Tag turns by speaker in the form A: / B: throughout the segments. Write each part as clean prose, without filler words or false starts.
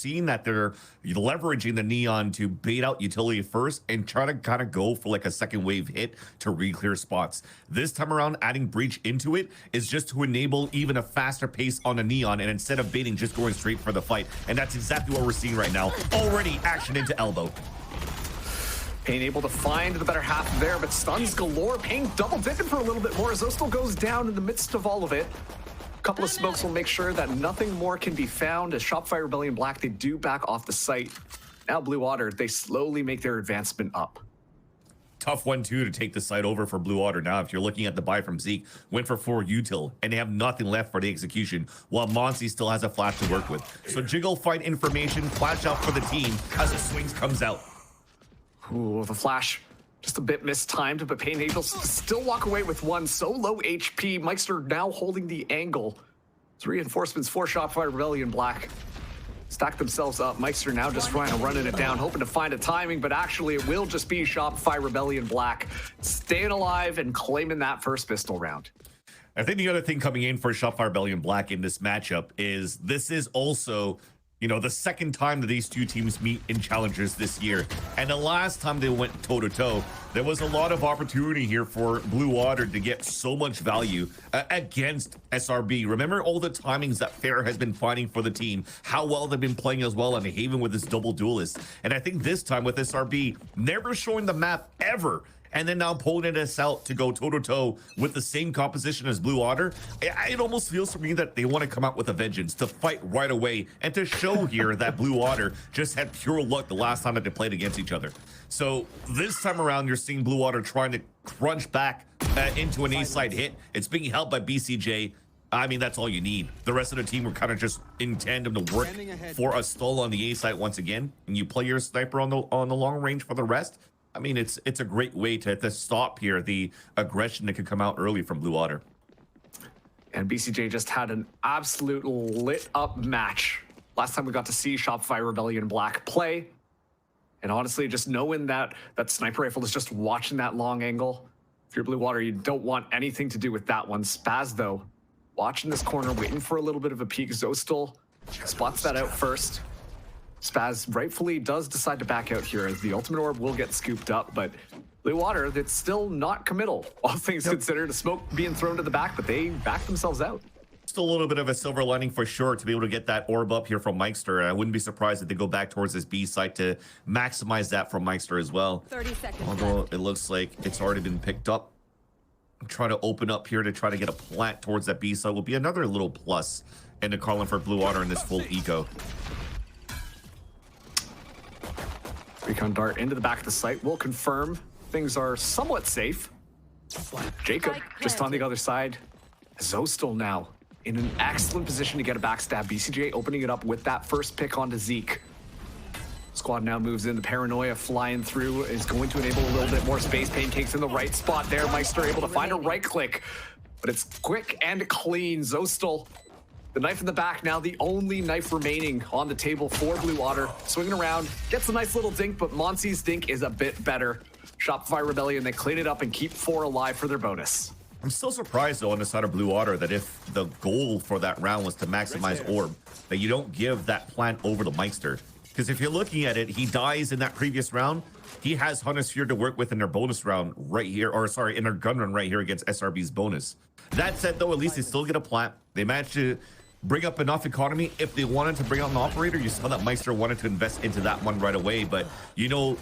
A: seeing that they're leveraging the Neon to bait out utility first and try to kind of go for like a second wave hit to re-clear spots. This time around, adding Breach into it is just to enable even a faster pace on the Neon, and instead of baiting, just going straight for the fight. And that's exactly what we're seeing right now. Already action into elbow.
B: Pain able to find the better half there, but stuns galore. Pain double dipping for a little bit more. Zostal goes down in the midst of all of it. A couple of smokes will make sure that nothing more can be found. As Shopify Rebellion Black, they do back off the site. Now Blue Water, they slowly make their advancement up.
A: Tough one, too, to take the site over for Blue Water. Now, if you're looking at the buy from Zeke, went for 4 util, and they have nothing left for the execution, while Monsi still has a flash to work with. So Jiggle fight information, flash out for the team as the swings comes out.
B: Ooh, the flash. Just a bit mistimed, but Pain able to still walk away with one. So low HP. Meister now holding the angle. 3 reinforcements for Shopify Rebellion Black. Stack themselves up. Meister now just trying to running it down, hoping to find a timing, but actually it will just be Shopify Rebellion Black staying alive and claiming that first pistol round.
A: I think the other thing coming in for Shopify Rebellion Black in this matchup is this is also, you know, the second time that these two teams meet in Challengers this year. And the last time they went toe-to-toe, there was a lot of opportunity here for Blue Water to get so much value against SRB. Remember all the timings that Fair has been finding for the team, how well they've been playing as well on Haven with this double duelist. And I think this time with SRB, never showing the map ever, and then now pulling us out to go toe-to-toe with the same composition as Blue Water, it almost feels for me that they want to come out with a vengeance, to fight right away, and to show here that Blue Water just had pure luck the last time that they played against each other. So this time around, you're seeing Blue Water trying to crunch back into an A-side hit. It's being held by BCJ. I mean, that's all you need. The rest of the team were kind of just in tandem to work for a stall on the A-side once again, and you play your sniper on the long range for the rest. I mean, it's a great way to stop here the aggression that could come out early from Blue Water.
B: And BCJ just had an absolute lit up match. Last time we got to see Shopify Rebellion Black play. And honestly, just knowing that that sniper rifle is just watching that long angle. If you're Blue Water, you don't want anything to do with that one. Spaz, though, watching this corner, waiting for a little bit of a peek. Zostal spots that out first. Spaz rightfully does decide to back out here as the ultimate orb will get scooped up, but Blue Water, that's still not committal. All things considered, a smoke being thrown to the back, but they back themselves out.
A: Still a little bit of a silver lining for sure to be able to get that orb up here from Meister. I wouldn't be surprised if they go back towards this B site to maximize that from Meister as well.
C: 30 seconds
A: Although
C: left.
A: it looks like it's already been picked up. Trying to open up here to try to get a plant towards that B site will be another little plus into calling for Blue Water in this full eco.
B: Recon dart into the back of the site will confirm things are somewhat safe. Jacob just on the other side. Zostal now in an excellent position to get a backstab. BCJ opening it up with that first pick onto Zeke. Squad now moves in. The Paranoia flying through is going to enable a little bit more space. Pancakes in the right spot there. Meister able to find a right click, but it's quick and clean. Zostal, the knife in the back, now the only knife remaining on the table for Blue Water. Swinging around, gets a nice little dink, but Monsi's dink is a bit better. Shopify Rebellion, they clean it up and keep 4 alive for their bonus.
A: I'm still surprised though on the side of Blue Water that if the goal for that round was to maximize orb, that you don't give that plant over to Meister. Because if you're looking at it, he dies in that previous round. He has Hunter Sphere to work with in their bonus round right here, or sorry, in their gun run right here against SRB's bonus. That said though, at least they still get a plant. They managed to bring up enough economy. If they wanted to bring out an operator, you saw that Meister wanted to invest into that one right away, but you know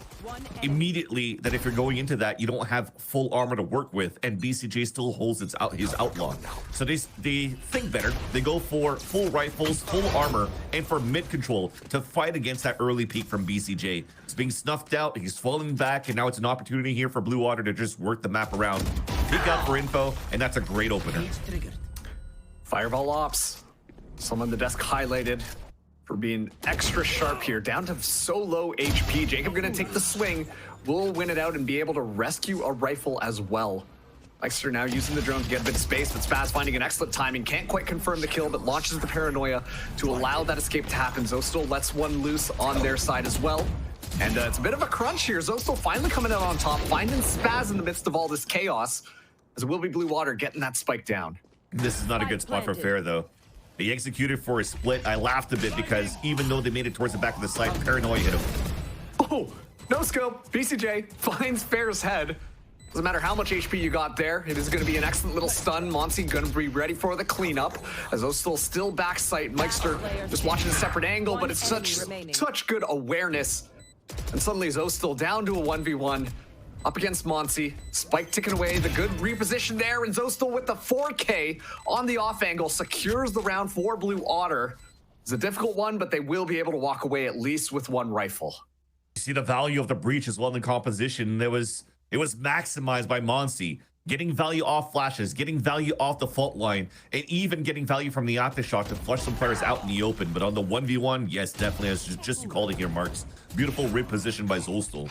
A: immediately that if you're going into that, you don't have full armor to work with, and BCJ still holds his outlaw. So they think better. They go for full rifles, full armor, and for mid control to fight against that early peak from BCJ. It's being snuffed out, he's falling back, and now it's an opportunity here for Blue Water to just work the map around, peek out for info, and that's a great opener.
B: Fireball ops. Some on the desk highlighted for being extra sharp here. Down to so low HP. Jacob gonna take the swing. Will win it out and be able to rescue a rifle as well. Meister now using the drone to get a bit of space, but Spaz finding an excellent timing. Can't quite confirm the kill, but launches the Paranoia to allow that escape to happen. Zostal lets one loose on their side as well. And it's a bit of a crunch here. Zostal finally coming out on top, finding Spaz in the midst of all this chaos, as it will be Blue Water getting that spike down.
A: This is not a good spot for Fair though. They executed for a split. I laughed a bit because even though they made it towards the back of the site, Paranoia hit him.
B: Oh, no scope. BCJ finds Fair's head. Doesn't matter how much HP you got there. It is going to be an excellent little stun. Monsi going to be ready for the cleanup. As Ostal still back sight. Meister just watching a separate angle, but it's such good awareness. And suddenly Ostal down to a 1v1 up against Monsi. Spike ticking away. The good reposition there. And Zostal with the 4K on the off angle secures the round for Blue Otter. It's a difficult one, but they will be able to walk away at least with one rifle.
A: You see the value of the breach as well in the composition. It was maximized by Monsi, getting value off flashes, getting value off the fault line, and even getting value from the aftershock to flush some players out in the open. But on the 1v1, yes, definitely, as just you called it here, Marks. Beautiful rip position by Zolstal.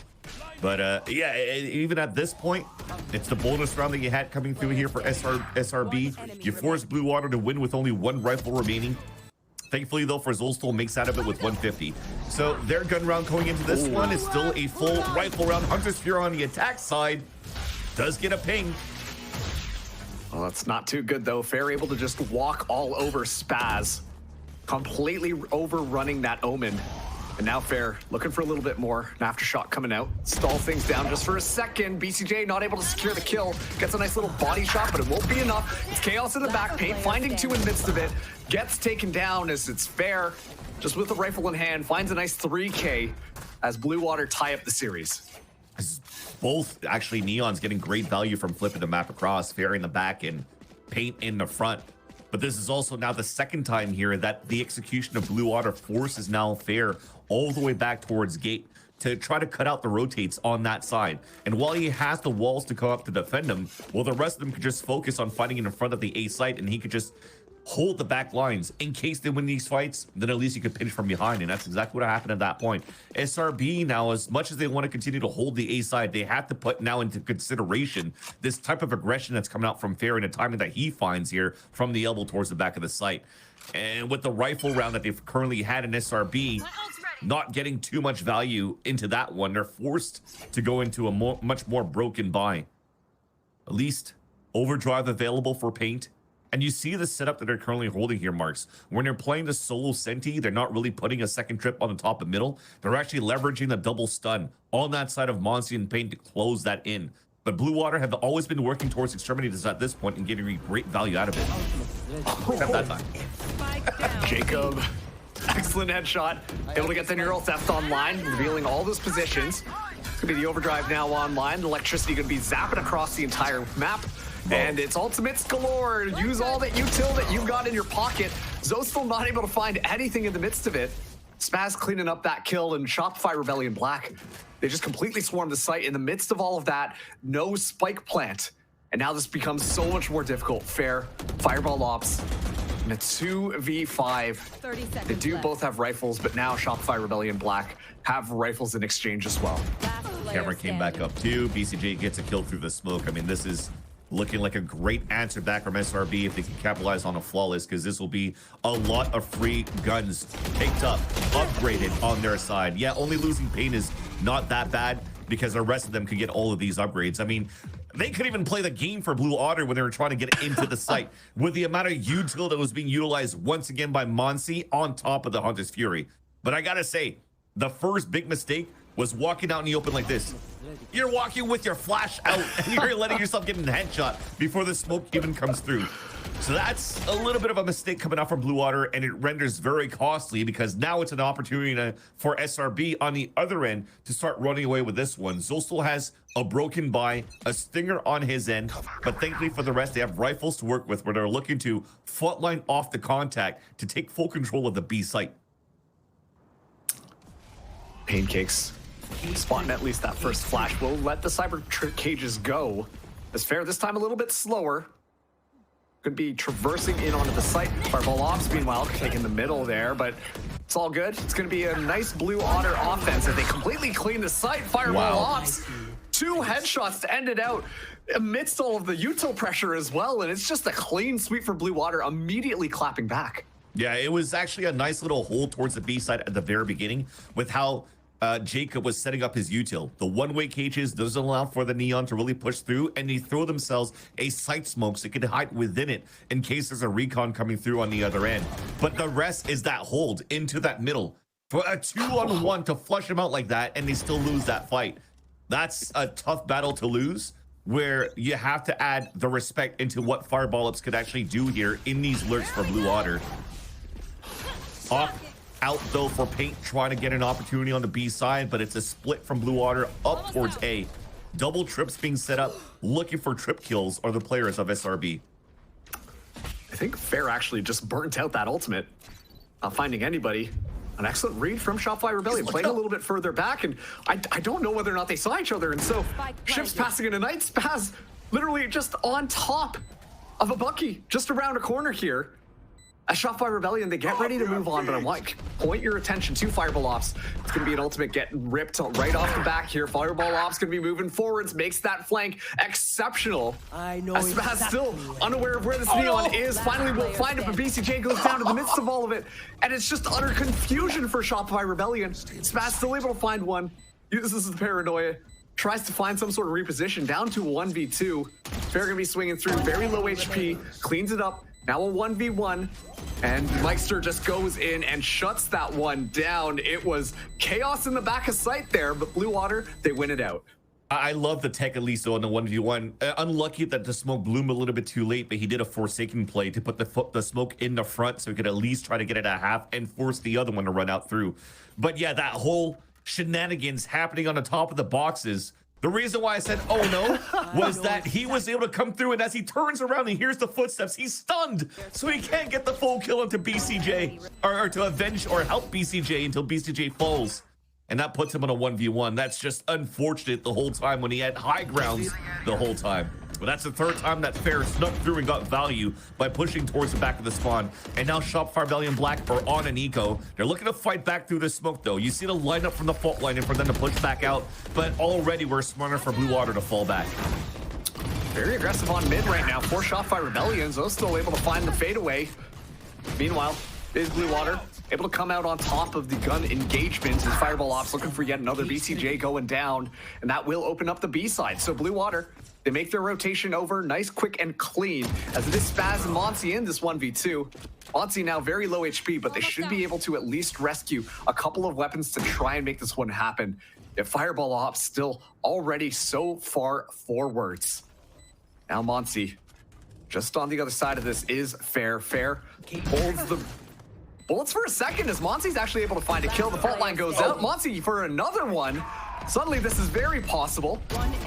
A: But yeah, even at this point, it's the bonus round that you had coming through here for SRB. You forced Blue Water to win with only one rifle remaining. Thankfully, though, for Zolstal makes out of it with 150. So their gun round going into this one is still a full rifle round. Hunter's Fury on the attack side does get a ping.
B: Well, that's not too good, though. Fair able to just walk all over Spaz, completely overrunning that Omen. And now Fair looking for a little bit more. An aftershock coming out. Stall things down just for a second. BCJ not able to secure the kill. Gets a nice little body shot, but it won't be enough. It's Chaos in the back paint, finding two in the midst of it. Gets taken down as it's Fair, just with the rifle in hand, finds a nice 3K as Blue Water tie up the series.
A: Both actually Neons getting great value from flipping the map across. Fair in the back and paint in the front. But this is also now the second time here that the execution of Blue Water forces now Fair all the way back towards gate to try to cut out the rotates on that side. And while he has the walls to come up to defend him, well, the rest of them could just focus on fighting in front of the A site, and he could just hold the back lines in case they win these fights. Then at least you could pinch from behind, and that's exactly what happened at that point. SRB now, as much as they want to continue to hold the A side, they have to put now into consideration this type of aggression that's coming out from Fair in a timing that he finds here from the elbow towards the back of the site. And with the rifle round that they've currently had in SRB, not getting too much value into that one, they're forced to go into a much more broken buy. At least overdrive available for paint. And you see the setup that they're currently holding here, Marks. When they're playing the solo Senti, they're not really putting a second trip on the top and middle. They're actually leveraging the double stun on that side of Monsi and Paint to close that in. But Blue Water have always been working towards extremities at this point and getting great value out of it. Except that time.
B: Jacob, excellent headshot. Able to get the neural theft online, revealing all those positions. It's gonna be the overdrive now online. The electricity gonna be zapping across the entire map. And it's ultimates galore. Use all that util that you've got in your pocket. Zostal not able to find anything in the midst of it. Spaz cleaning up that kill, and Shopify Rebellion Black. They just completely swarmed the site in the midst of all of that. No spike plant. And now this becomes so much more difficult. Fair, Fireball Ops, and a 2v5. They do both have rifles, but now Shopify Rebellion Black have rifles in exchange as well.
A: Camera came back up too. BCJ gets a kill through the smoke. I mean, this is looking like a great answer back from SRB if they can capitalize on a flawless, because this will be a lot of free guns picked up, upgraded on their side. Yeah, only losing Pain is not that bad because the rest of them could get all of these upgrades. I mean, they could even play the game for Blue Otter when they were trying to get into the site with the amount of util that was being utilized once again by Monsi on top of the Hunter's Fury. But I gotta say, the first big mistake was walking out in the open like this. You're walking with your flash out and you're letting yourself get in the headshot before the smoke even comes through. So that's a little bit of a mistake coming out from Blue Water, and it renders very costly because now it's an opportunity for SRB on the other end to start running away with this one. Zostal has a broken buy, a stinger on his end, but thankfully for the rest, they have rifles to work with where they're looking to frontline off the contact to take full control of the B site.
B: Pancakes spotting at least that first flash. Will let the cyber cages go. As Fair this time a little bit slower. Could be traversing in onto the site. Fireball Ops meanwhile taking the middle there, but it's all good. It's going to be a nice Blue Otter offense as they completely clean the site. Fireball Ops, 2 headshots to end it out amidst all of the util pressure as well, and it's just a clean sweep for Blue Water, immediately clapping back.
A: Yeah, it was actually a nice little hole towards the B side at the very beginning with how Jacob was setting up his util. The one-way cages doesn't allow for the Neon to really push through, and they throw themselves a sight smoke so they can hide within it in case there's a recon coming through on the other end. But the rest is that hold into that middle. For a 2-on-1 to flush him out like that, and they still lose that fight. That's a tough battle to lose, where you have to add the respect into what Fireball Ups could actually do here in these lurks for Blue Water. Out though for Paint, trying to get an opportunity on the B side, but it's a split from Blue Water up towards A. Double trips being set up, looking for trip kills are the players of SRB.
B: I think Fair actually just burnt out that ultimate. Not finding anybody. An excellent read from Shopify Rebellion, playing a little bit further back, and I don't know whether or not they saw each other, and so Ships passing into Night, Spaz literally just on top of a Bucky, just around a corner here. As Shopify Rebellion, they get ready to move on, but I want to point your attention to Fireball Ops. It's going to be an ultimate getting ripped right off the back here. Fireball Ops going to be moving forwards, makes that flank exceptional.
C: I know
B: as Spaz still unaware of where this Neon is. Finally, we'll find it, but BCJ goes down in the midst of all of it, and it's just utter confusion for Shopify Rebellion. Spaz still able to find one. Uses the paranoia. Tries to find some sort of reposition down to 1v2. Fair going to be swinging through, very low HP, cleans it up. Now a 1v1, and Meister just goes in and shuts that one down. It was chaos in the back of sight there, but Blue Water, they win it out.
A: I love the tech at least on the 1v1. Unlucky that the smoke bloomed a little bit too late, but he did a Forsaken play to put the smoke in the front so he could at least try to get it at half and force the other one to run out through. But yeah, that whole shenanigans happening on the top of the boxes. The reason why I said, oh no, was that he was able to come through, and as he turns around and hears the footsteps, he's stunned. So he can't get the full kill into BCJ, or to avenge or help BCJ until BCJ falls. And that puts him on a 1v1. That's just unfortunate the whole time when he had high grounds the whole time. But that's the third time that Fair snuck through and got value by pushing towards the back of the spawn. And now Shopify Rebellion Black are on an eco. They're looking to fight back through the smoke though. You see the lineup from the fault line and for them to push back out, but already we're smarter for Blue Water to fall back.
B: Very aggressive on mid right now for Shopify Rebellion. Zoe still able to find the fadeaway. Meanwhile, is Blue Water able to come out on top of the gun engagement, and Fireball Ops looking for yet another BCJ going down, and that will open up the B side. So Blue Water, they make their rotation over, nice, quick, and clean, as it is Spaz and Monty in this 1v2. Monty now very low HP, but they should be able to at least rescue a couple of weapons to try and make this one happen. If Fireball Ops still already so far forwards. Now Monty, just on the other side of this is Fair. Fair holds the bullets for a second as Monty's actually able to find a kill. The fault line goes out. Monty for another one. Suddenly this is very possible.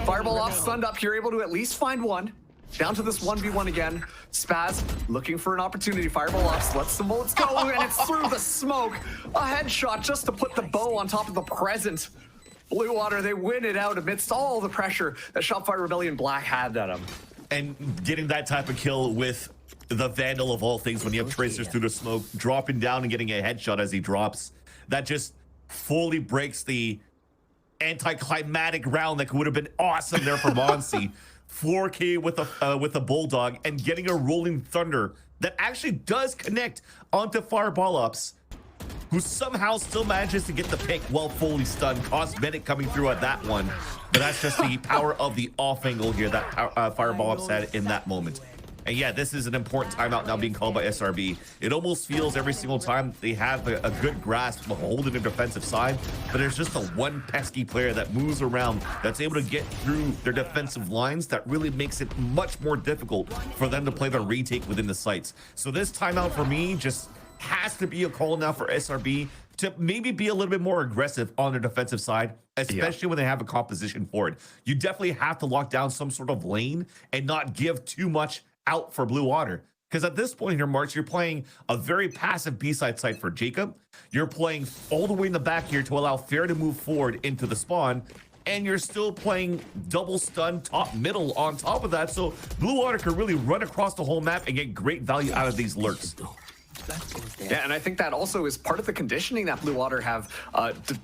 B: Fireball Ops stunned up here, able to at least find one. Down to this 1v1 again. Spaz looking for an opportunity. Fireball Ops lets some bullets go, and it's through the smoke. A headshot just to put the bow on top of the present. Blue Water, they win it out amidst all the pressure that Shopify Rebellion Black had at them.
A: And getting that type of kill with the Vandal of all things, when you have tracers through the smoke, dropping down and getting a headshot as he drops, that just fully breaks the anticlimactic round that would have been awesome there for Monsi. 4K with a Bulldog and getting a Rolling Thunder that actually does connect onto Fireball Ops, who somehow still manages to get the pick while fully stunned. Cosmetic coming through at that one, but that's just the power of the off angle here that Fireball Ops had in that moment. And yeah, this is an important timeout now being called by SRB. It almost feels every single time they have a good grasp of holding their defensive side, but there's just the one pesky player that moves around that's able to get through their defensive lines that really makes it much more difficult for them to play the retake within the sites. So this timeout for me just has to be a call now for SRB to maybe be a little bit more aggressive on their defensive side, especially when they have a composition for it. You definitely have to lock down some sort of lane and not give too much out for Blue Water. Because at this point here, Marks, you're playing a very passive B-side site for Jacob. You're playing all the way in the back here to allow Fair to move forward into the spawn. And you're still playing double stun top middle on top of that. So Blue Water can really run across the whole map and get great value out of these lurks.
B: Yeah, and I think that also is part of the conditioning that Blue Water have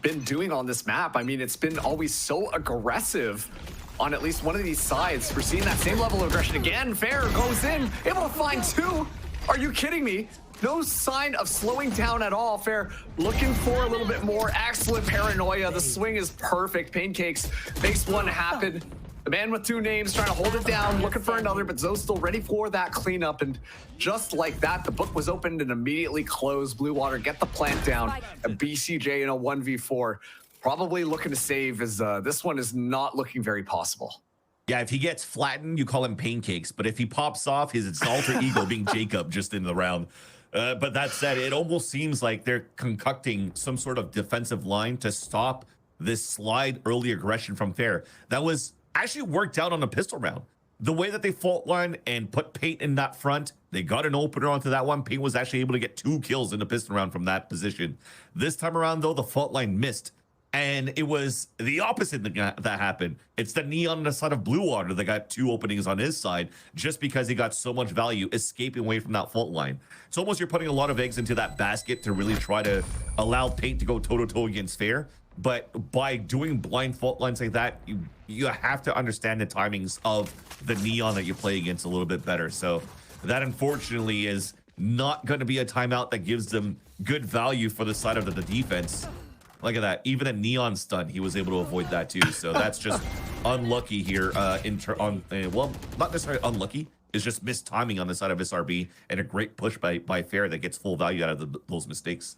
B: been doing on this map. I mean, it's been always so aggressive on at least one of these sides. We're seeing that same level of aggression again. Fair goes in, able to find two. Are you kidding me? no sign of slowing down at all. Fair looking for a little bit more. Excellent paranoia. The swing is perfect. Pancakes makes one happen. The man with two names trying to hold it down, looking for another, but Zoe's still ready for that cleanup. And just like that, the book was opened and immediately closed. Blue Water get the plant down. A BCJ in a 1v4. Probably looking to save, as this one is not looking very possible.
A: Yeah, if he gets flattened, you call him Pancakes. But if he pops off, his alter ego being Jacob just in the round. But that said, it almost seems like they're concocting some sort of defensive line to stop this slide early aggression from Fair. That was actually worked out on a pistol round. The way that they fault line and put Paint in that front, they got an opener onto that one. Paint was actually able to get 2 kills in the pistol round from that position. This time around, though, the fault line missed. And it was the opposite that happened. It's the Neon on the side of Blue Water that got 2 openings on his side just because he got so much value escaping away from that fault line. It's almost you're putting a lot of eggs into that basket to really try to allow Paint to go toe-to-toe against Fair. But by doing blind fault lines like that, you have to understand the timings of the Neon that you play against a little bit better. So that, unfortunately, is not going to be a timeout that gives them good value for the side of the defense. Look at that. Even a Neon stun, he was able to avoid that too. So that's just unlucky here. Well, not necessarily unlucky. It's just missed timing on the side of SRB and a great push by Fair that gets full value out of those mistakes.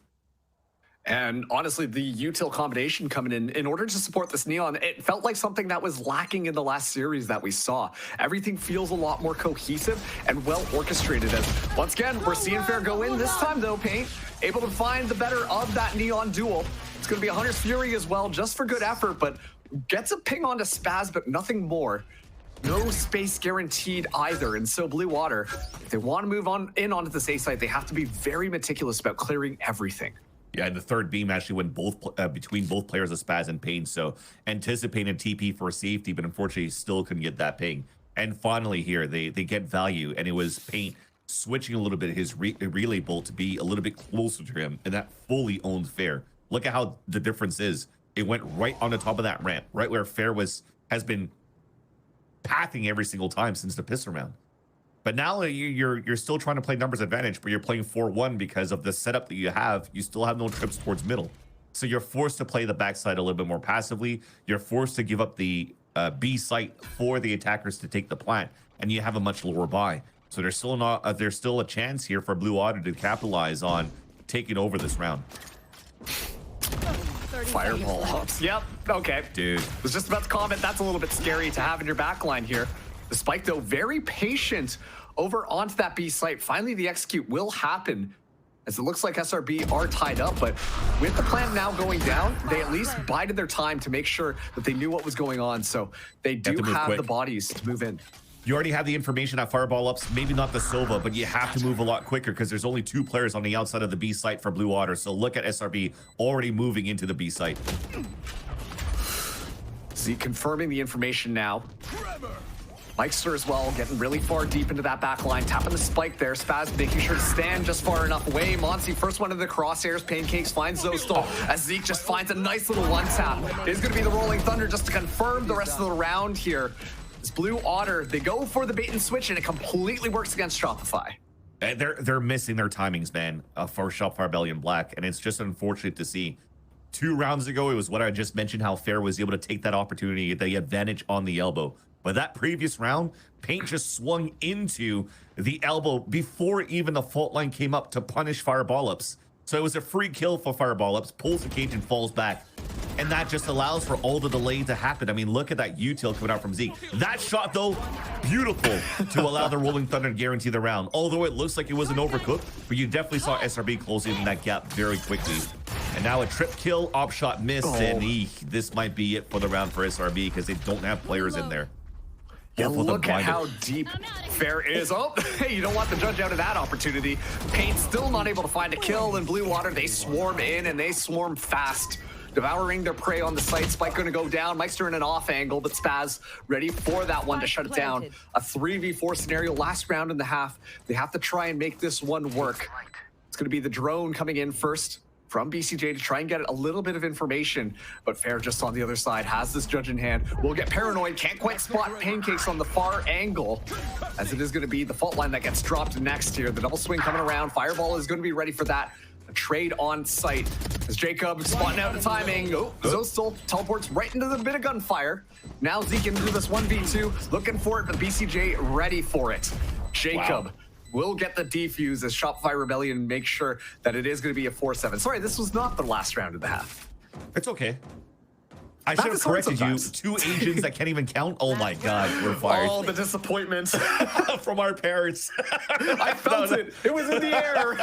B: And honestly, the util combination coming in order to support this Neon, it felt like something that was lacking in the last series that we saw. Everything feels a lot more cohesive and well orchestrated. As once again, we're seeing Fair go in this time though. Paint able to find the better of that Neon duel. It's going to be a Hunter's Fury as well, just for good effort, but gets a ping onto Spaz, but nothing more. No space guaranteed either. And so Blue Water, if they want to move on onto this A site, they have to be very meticulous about clearing everything.
A: Yeah, and the third beam actually went between both players of Spaz and Pain. So anticipated TP for safety, but unfortunately still couldn't get that ping. And finally here, they get value, and it was Paint switching a little bit his relay bolt to be a little bit closer to him, and that fully owned Fair. Look at how the difference is. It went right on the top of that ramp, right where Fair has been pathing every single time since the pistol round. But now you're still trying to play numbers advantage, but you're playing 4-1 because of the setup that you have. You still have no trips towards middle. So you're forced to play the backside a little bit more passively. You're forced to give up the B site for the attackers to take the plant, and you have a much lower buy. So there's still a chance here for Blue Water to capitalize on taking over this round.
B: Fireball hops. Yep. Okay.
A: Dude.
B: I was just about to comment. That's a little bit scary to have in your backline here. The Spike, though, very patient over onto that B site. Finally, the execute will happen, as it looks like SRB are tied up. But with the plan now going down, they at least bided their time to make sure that they knew what was going on. So they do have the bodies to move in.
A: You already have the information at Fireball Ups, maybe not the Sova, but you have to move a lot quicker because there's only 2 players on the outside of the B site for Blue Water. So look at SRB already moving into the B site.
B: Z confirming the information now. Meister as well, getting really far deep into that back line, tapping the Spike there. Spaz making sure to stand just far enough away. Monty, first one in the crosshairs. Pancakes finds Zostal as Zeke just finds a nice little one-tap. It's going to be the Rolling Thunder just to confirm the rest of the round here. This Blue Otter, they go for the bait and switch, and it completely works against Shopify.
A: They're missing their timings, man, for Shopify Rebellion Black, and it's just unfortunate to see. 2 rounds ago, it was what I just mentioned, how Fair was able to take that opportunity, the advantage on the elbow. But that previous round, Paint just swung into the elbow before even the fault line came up to punish Fireball Ups. So it was a free kill for Fireball Ups, pulls the cage and falls back. And that just allows for all the delay to happen. I mean, look at that util coming out from Zeke. That shot, though, beautiful to allow the Rolling Thunder to guarantee the round. Although it looks like it wasn't overcooked, but you definitely saw SRB closing that gap very quickly. And now a trip kill, op shot missed, and this might be it for the round for SRB because they don't have players in there.
B: Yeah, look at how deep Fair is. Oh, hey, you don't want the judge out of that opportunity. Paint still not able to find a kill, and Blue Water, they swarm in, and they swarm fast. Devouring their prey on the site. Spike going to go down. Meister in an off angle, but Spaz ready for that one to shut it down. A 3v4 scenario, last round and a half. They have to try and make this one work. It's going to be the drone coming in first. from BCJ to try and get a little bit of information, but Fair just on the other side has this judge in hand. Will get paranoid, can't quite spot Pancakes on the far angle, as it is going to be the fault line that gets dropped next here. The double swing coming around. Fireball is going to be ready for that. A trade on site as Jacob spotting out the timing. Oh, Zostel teleports right into the bit of gunfire. Now Zeke into this 1v2, looking for it, but BCJ ready for it. Jacob will get the defuse as Shopify Rebellion makes sure that it is going to be a 4-7. Sorry, this was not the last round of the half.
A: It's okay. I should have corrected you. 2 agents that can't even count. Oh my God, we're fired.
B: Oh, the disappointment
A: from our parents.
B: I felt it. It was in the air.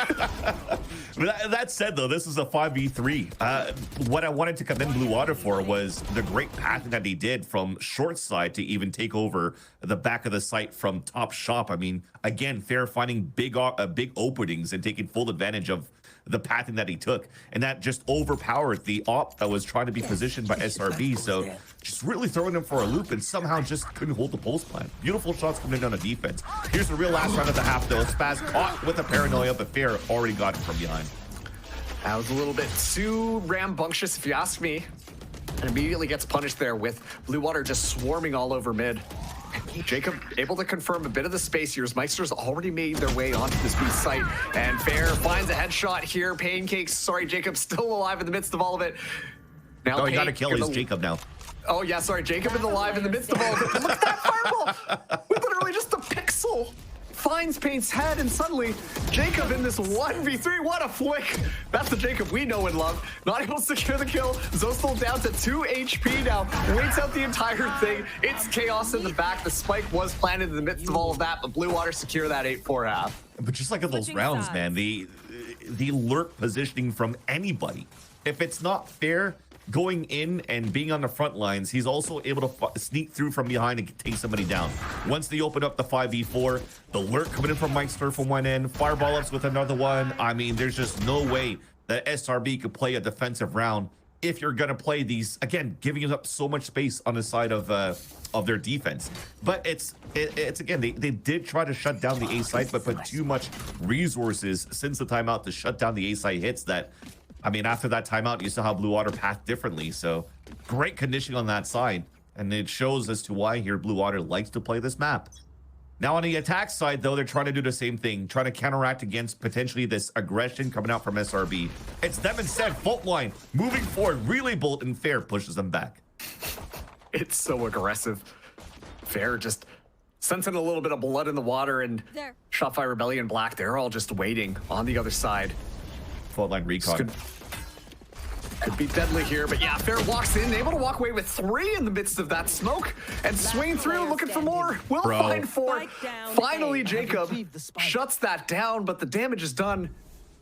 A: That said, though, this is a 5v3. What I wanted to commend Blue Water for was the great pathing that he did from short side to even take over the back of the site from top shop. I mean, again, Fair finding big openings and taking full advantage of the pathing that he took, and that just overpowered the op that was trying to be positioned by SRB. So just really throwing him for a loop and somehow just couldn't hold the pulse plan. Beautiful shots coming in on the defense. Here's the real last round of the half though. Spaz caught with a paranoia, but Fair already got it from behind.
B: That was a little bit too rambunctious if you ask me, and immediately gets punished there with Blue Water just swarming all over mid. Jacob able to confirm a bit of the space here. Meister's already made their way onto this B site, and Fair finds a headshot here. Pancakes, sorry, Jacob still alive in the midst of all of it. Now
A: he got to kill his Jacob now.
B: Oh yeah, sorry, Jacob is alive in the midst of all of it. But look at that fireball! With literally just a pixel finds Paint's head, and suddenly Jacob in this 1v3. What a flick! That's the Jacob we know and love. Not able to secure the kill. Zostel down to 2 HP now. Waits out the entire thing. It's chaos in the back. The spike was planted in the midst of all of that, but Blue Water secure that 8-4 half.
A: But just like in those rounds, man, the lurk positioning from anybody. If it's not Fair going in and being on the front lines, he's also able to sneak through from behind and take somebody down. Once they open up the 5v4, the lurk coming in from Meister from one end, fireball ups with another one. I mean, there's just no way that SRB could play a defensive round if you're gonna play these, again, giving up so much space on the side of their defense. But it's again, they did try to shut down the A site, but put too much resources since the timeout to shut down the A site hits that, I mean, after that timeout, you saw how Blue Water pathed differently. So great conditioning on that side. And it shows as to why here Blue Water likes to play this map. Now on the attack side, though, they're trying to do the same thing, trying to counteract against potentially this aggression coming out from SRB. It's them instead, fault line, moving forward, really bold, and Fair pushes them back.
B: It's so aggressive. Fair just sensing a little bit of blood in the water, and Shopify Rebellion Black, they're all just waiting on the other side.
A: Fault line recon.
B: Could be deadly here, but yeah, Fair walks in, able to walk away with 3 in the midst of that smoke, and swing through, looking for more. Will find 4. Finally, Jacob shuts that down, but the damage is done.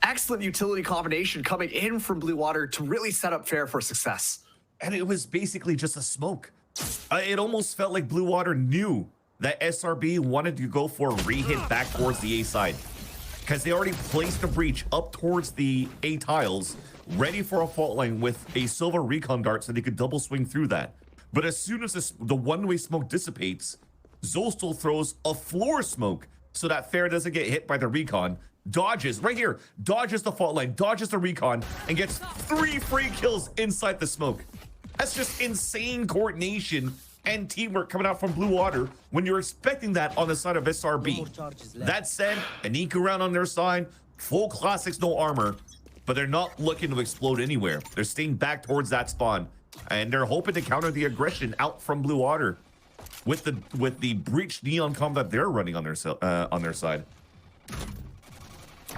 B: Excellent utility combination coming in from Blue Water to really set up Fair for success.
A: And it was basically just a smoke. It almost felt like Blue Water knew that SRB wanted to go for a re-hit back towards the A side, because they already placed a breach up towards the A tiles, ready for a fault line with a silver recon dart so they could double swing through that. But as soon as the one-way smoke dissipates, Zostel throws a floor smoke so that Fair doesn't get hit by the recon, dodges, right here, dodges the fault line, dodges the recon, and gets 3 free kills inside the smoke. That's just insane coordination and teamwork coming out from Blue Water when you're expecting that on the side of SRB. That said, an Eco round on their side, full classics, no armor, but they're not looking to explode anywhere. They're staying back towards that spawn, and they're hoping to counter the aggression out from Blue Water with the breached neon combat they're running on their side.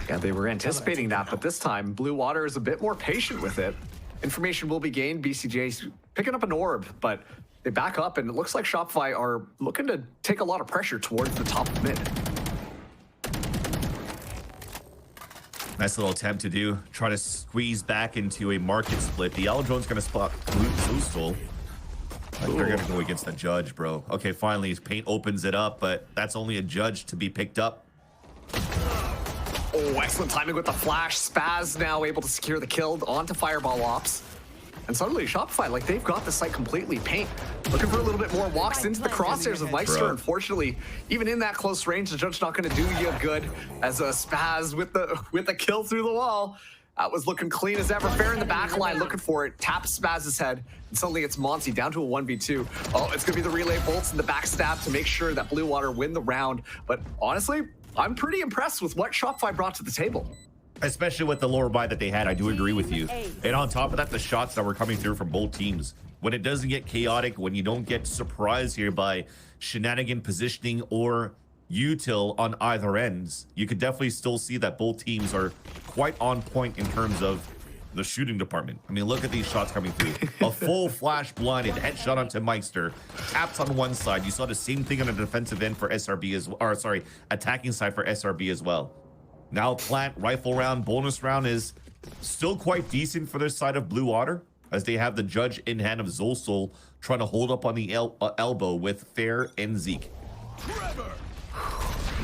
B: Yeah, they were anticipating that, but this time Blue Water is a bit more patient with it. Information will be gained. BCJ's picking up an orb, but they back up, and it looks like Shopify are looking to take a lot of pressure towards the top of mid.
A: Nice little attempt to try to squeeze back into a market split. The Aldrone's going to spot Zostel. They're going to go against the judge, bro. Okay, finally, his Paint opens it up, but that's only a judge to be picked up.
B: Oh, excellent timing with the flash. Spaz now able to secure the kill onto Fireball Ops. And suddenly Shopify, like, they've got the site completely. Paint looking for a little bit more, walks into the crosshairs of Meister. Unfortunately, even in that close range, the judge not going to do you good as a Spaz with the kill through the wall. That was looking clean as ever. Fair in the back line, looking for it. Taps Spaz's head, and suddenly it's Monty down to a 1v2. Oh, it's going to be the relay bolts and the backstab to make sure that Blue Water win the round. But honestly, I'm pretty impressed with what Shopify brought to the table.
A: Especially with the lower buy that they had, I do agree with you. And on top of that, the shots that were coming through from both teams. When it doesn't get chaotic, when you don't get surprised here by shenanigan positioning or util on either ends, you could definitely still see that both teams are quite on point in terms of the shooting department. I mean, look at these shots coming through. A full flash blinded headshot onto Meister, taps on one side. You saw the same thing on the defensive end for SRB as well, or sorry, attacking side for SRB as well. Now plant, rifle round, bonus round is still quite decent for this side of Blue Water, as they have the judge in hand of Zolsol trying to hold up on the elbow with Fair and Zeke.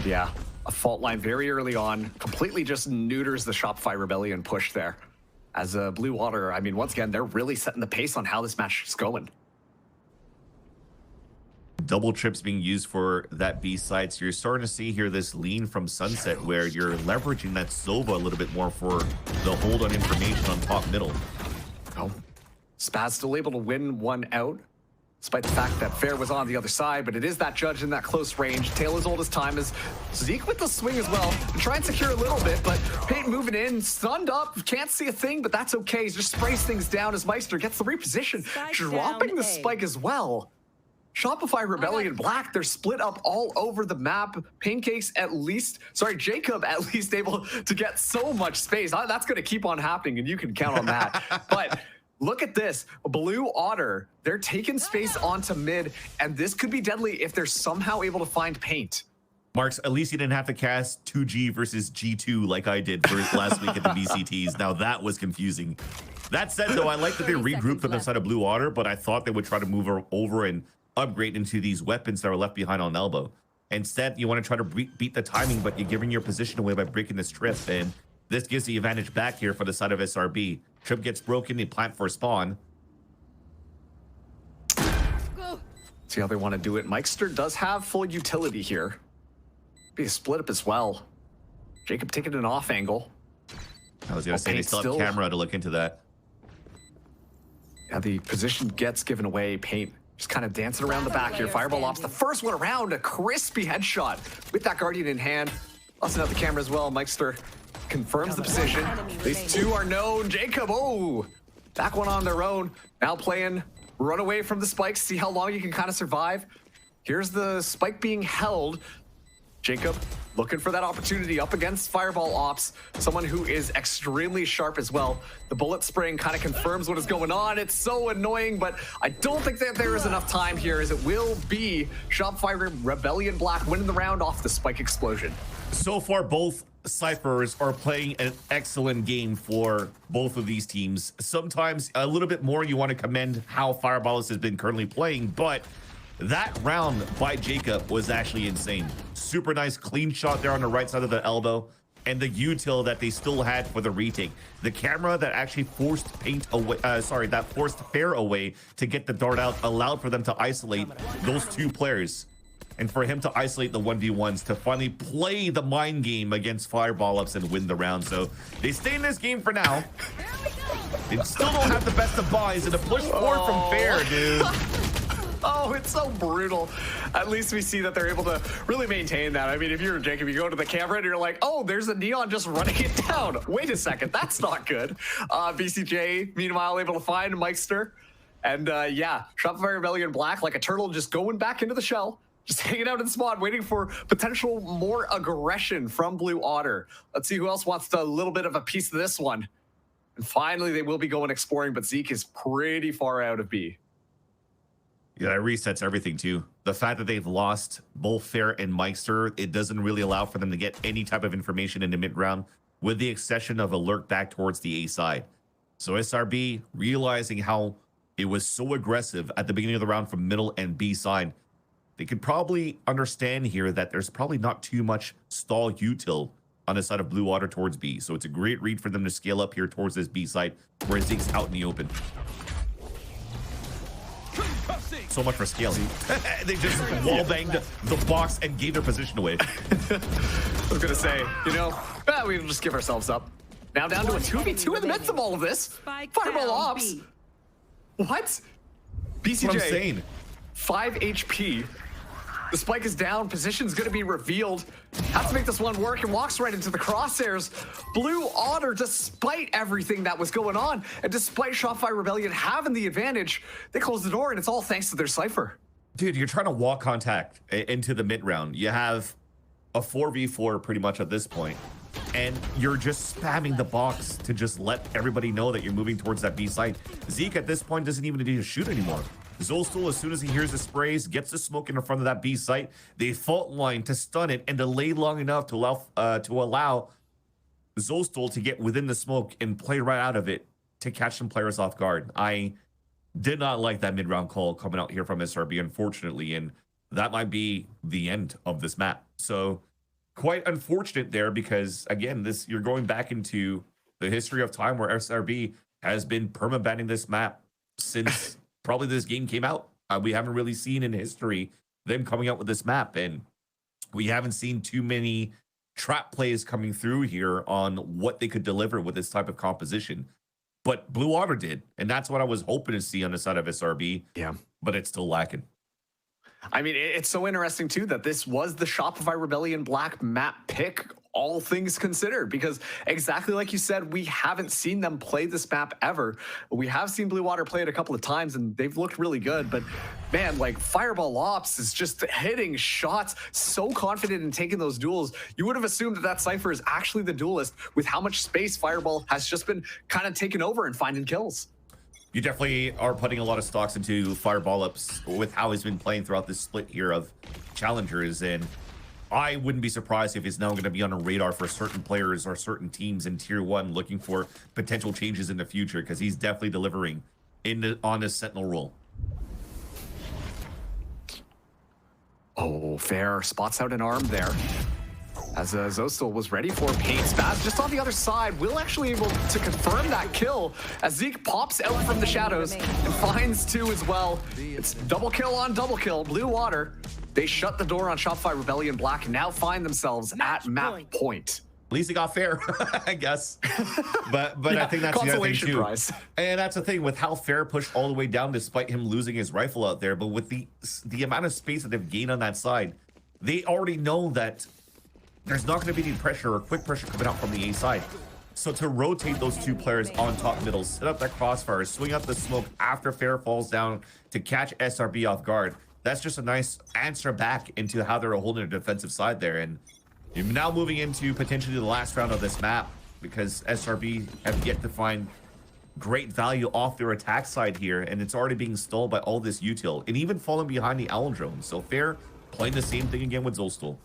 B: Yeah, a fault line very early on, completely just neuters the Shopify Rebellion push there. As Blue Water, I mean, once again, they're really setting the pace on how this match is going.
A: Double trips being used for that B side, so you're starting to see here this lean from Sunset where you're leveraging that Sova a little bit more for the hold on information on top middle.
B: Oh, Spaz still able to win one out, despite the fact that Fair was on the other side, but it is that judge in that close range. Tail as old as time as Zeke with the swing as well. Try and secure a little bit, but Peyton moving in, stunned up, can't see a thing, but that's okay. He just sprays things down as Meister gets the reposition, dropping the spike as well. Shopify Rebellion Black, they're split up all over the map. Pancakes Jacob at least able to get so much space. That's going to keep on happening, and you can count on that. But look at this. Blue Otter, they're taking space onto mid, and this could be deadly if they're somehow able to find paint.
A: Marks, at least you didn't have to cast 2G versus G2 like I did for last week at the BCTs. Now that was confusing. That said, though, I like that they regrouped on the side of Blue Otter, but I thought they would try to move over and upgrade into these weapons that were left behind on elbow. Instead, you want to try to beat the timing, but you're giving your position away by breaking this trip, and this gives the advantage back here for the side of SRB. Trip gets broken, they plant for spawn.
B: See how they want to do it. Meister does have full utility here. Be a split up as well. Jacob taking an off angle.
A: I was going to say, they still have camera to look into that.
B: Yeah, the position gets given away. Paint just kind of dancing around the back here. Fireball ops the first one around, a crispy headshot with that Guardian in hand. Busting out the camera as well. Meister confirms the position. These two are known. Jacob, oh, back one on their own. Now playing run away from the spikes, see how long you can kind of survive. Here's the spike being held. Jacob looking for that opportunity up against Fireball Ops, someone who is extremely sharp as well. The bullet spraying kind of confirms what is going on. It's so annoying, but I don't think that there is enough time here, as it will be Shopify Rebellion Black winning the round off the spike explosion.
A: So far, both Cyphers are playing an excellent game for both of these teams. Sometimes a little bit more you want to commend how Fireballs has been currently playing, but that round by Jacob was actually insane. Super nice clean shot there on the right side of the elbow, and the util that they still had for the retake. The camera that actually forced Paint away, that forced Fair away to get the dart out, allowed for them to isolate those two players. And for him to isolate the 1v1s to finally play the mind game against Fireball Ups and win the round. So they stay in this game for now. They still don't have the best of buys, and a push forward from Fair, dude.
B: Oh, it's so brutal. At least we see that they're able to really maintain that. I mean, if you're Jacob, you go to the camera and you're like, oh, there's a Neon just running it down. Wait a second, that's not good. BCJ, meanwhile, able to find Meister. And yeah, Shopify Rebellion Black, like a turtle just going back into the shell, just hanging out in spawn, waiting for potential more aggression from Blue Otter. Let's see who else wants a little bit of a piece of this one. And finally, they will be going exploring, but Zeke is pretty far out of B.
A: Yeah, that resets everything too. The fact that they've lost both Fair and Meister, it doesn't really allow for them to get any type of information in the mid-round, with the exception of a lurk back towards the A side. So SRB, realizing how it was so aggressive at the beginning of the round from middle and B side, they could probably understand here that there's probably not too much stall util on the side of Blue Water towards B. So it's a great read for them to scale up here towards this B side, where Zeke's out in the open. So much for scaling. They just wall banged the box and gave their position away.
B: I was gonna say, you know, we'll just give ourselves up. Now down to a 2v2 in the midst of all of this. Fireball ops. What? BCJ.
A: What I'm saying.
B: 5 HP. The spike is down. Position's going to be revealed. Has to make this one work and walks right into the crosshairs. Blue Otter, despite everything that was going on, and despite Shopify Rebellion having the advantage, they close the door, and it's all thanks to their Cypher.
A: Dude, you're trying to walk contact into the mid round. You have a 4v4 pretty much at this point, and you're just spamming the box to just let everybody know that you're moving towards that B site. Zeke at this point doesn't even need to shoot anymore. Zolstul, as soon as he hears the sprays, gets the smoke in front of that B site. They fault line to stun it and delay long enough to allow Zolstul to get within the smoke and play right out of it to catch some players off guard. I did not like that mid-round call coming out here from SRB, unfortunately, and that might be the end of this map. So quite unfortunate there because, again, you're going back into the history of time where SRB has been perma-banning this map since probably this game came out. We haven't really seen in history them coming out with this map, and we haven't seen too many trap plays coming through here on what they could deliver with this type of composition. But Blue Otter did, and that's what I was hoping to see on the side of SRB.
B: Yeah.
A: But it's still lacking.
B: I mean, it's so interesting, too, that this was the Shopify Rebellion Black map pick, all things considered, because exactly like you said, we haven't seen them play this map ever. We have seen Blue Water play it a couple of times, and they've looked really good. But, man, like, Fireball Ops is just hitting shots, so confident in taking those duels. You would have assumed that Cypher is actually the duelist with how much space Fireball has just been kind of taking over and finding kills.
A: You definitely are putting a lot of stocks into Fireball Ups with how he's been playing throughout this split here of Challengers, and I wouldn't be surprised if he's now going to be on a radar for certain players or certain teams in Tier 1 looking for potential changes in the future, because he's definitely delivering on his Sentinel role.
B: Oh, fair. Spots out an arm there. As Zostil was ready for Pain Spaz, just on the other side, Will actually able to confirm that kill as Zeke pops out from the shadows and finds 2 as well. It's double kill on double kill. Blue Water, they shut the door on Shopify Rebellion Black and now find themselves at map point.
A: At least he got fair, I guess. But yeah, I think that's the other thing too. Prize. And that's the thing with how fair pushed all the way down despite him losing his rifle out there. But with the amount of space that they've gained on that side, they already know that there's not going to be any pressure or quick pressure coming out from the A side. So to rotate those 2 players on top middle, set up that crossfire, swing out the smoke after Fair falls down to catch SRB off guard, that's just a nice answer back into how they're holding a defensive side there. And you're now moving into potentially the last round of this map because SRB have yet to find great value off their attack side here, and it's already being stalled by all this util and even falling behind the Owl drone. So Fair playing the same thing again with Zolstul.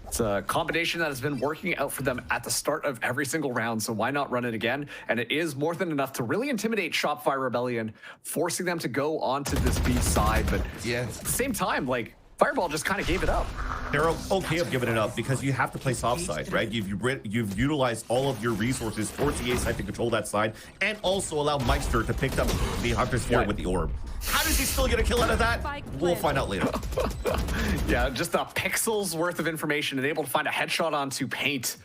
B: It's a combination that has been working out for them at the start of every single round, so why not run it again? And it is more than enough to really intimidate Shopify Rebellion, forcing them to go onto this B side. But yeah, at the same time, like, Fireball just kind of gave it up.
A: They're okay of giving it up because you have to play soft side, right? You've utilized all of your resources towards the A side to control that side, and also allow Meister to pick up the Hunter's Fury with the orb. How does he still get a kill out of that? We'll find out later.
B: Yeah, just a pixel's worth of information and able to find a headshot onto Paint.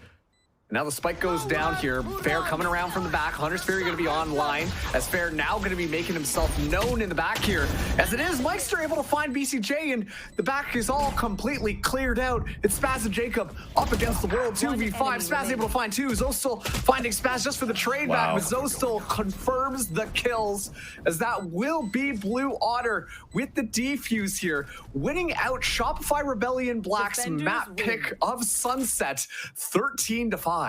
B: Now the spike goes down here. Fair coming around from the back. Hunter's Fury going to be online as Fair now going to be making himself known in the back here. As it is, Meister able to find BCJ, and the back is all completely cleared out. It's Spaz and Jacob up against the world 2v5. Spaz able to find 2. Zostil finding Spaz just for the trade back, but Zostil confirms the kills as that will be Blue Otter with the defuse here, winning out Shopify Rebellion Black's map pick of Sunset 13-5.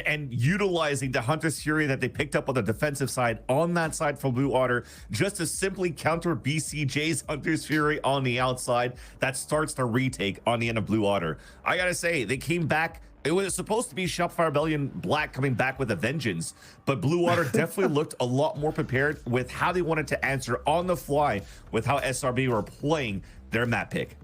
A: And utilizing the Hunter's Fury that they picked up on the defensive side on that side for Blue Otter just to simply counter BCJ's Hunter's Fury on the outside. That starts the retake on the end of Blue Otter. I gotta say, they came back. It was supposed to be Shopify Rebellion Black coming back with a vengeance, but Blue Water definitely looked a lot more prepared with how they wanted to answer on the fly with how SRB were playing their map pick.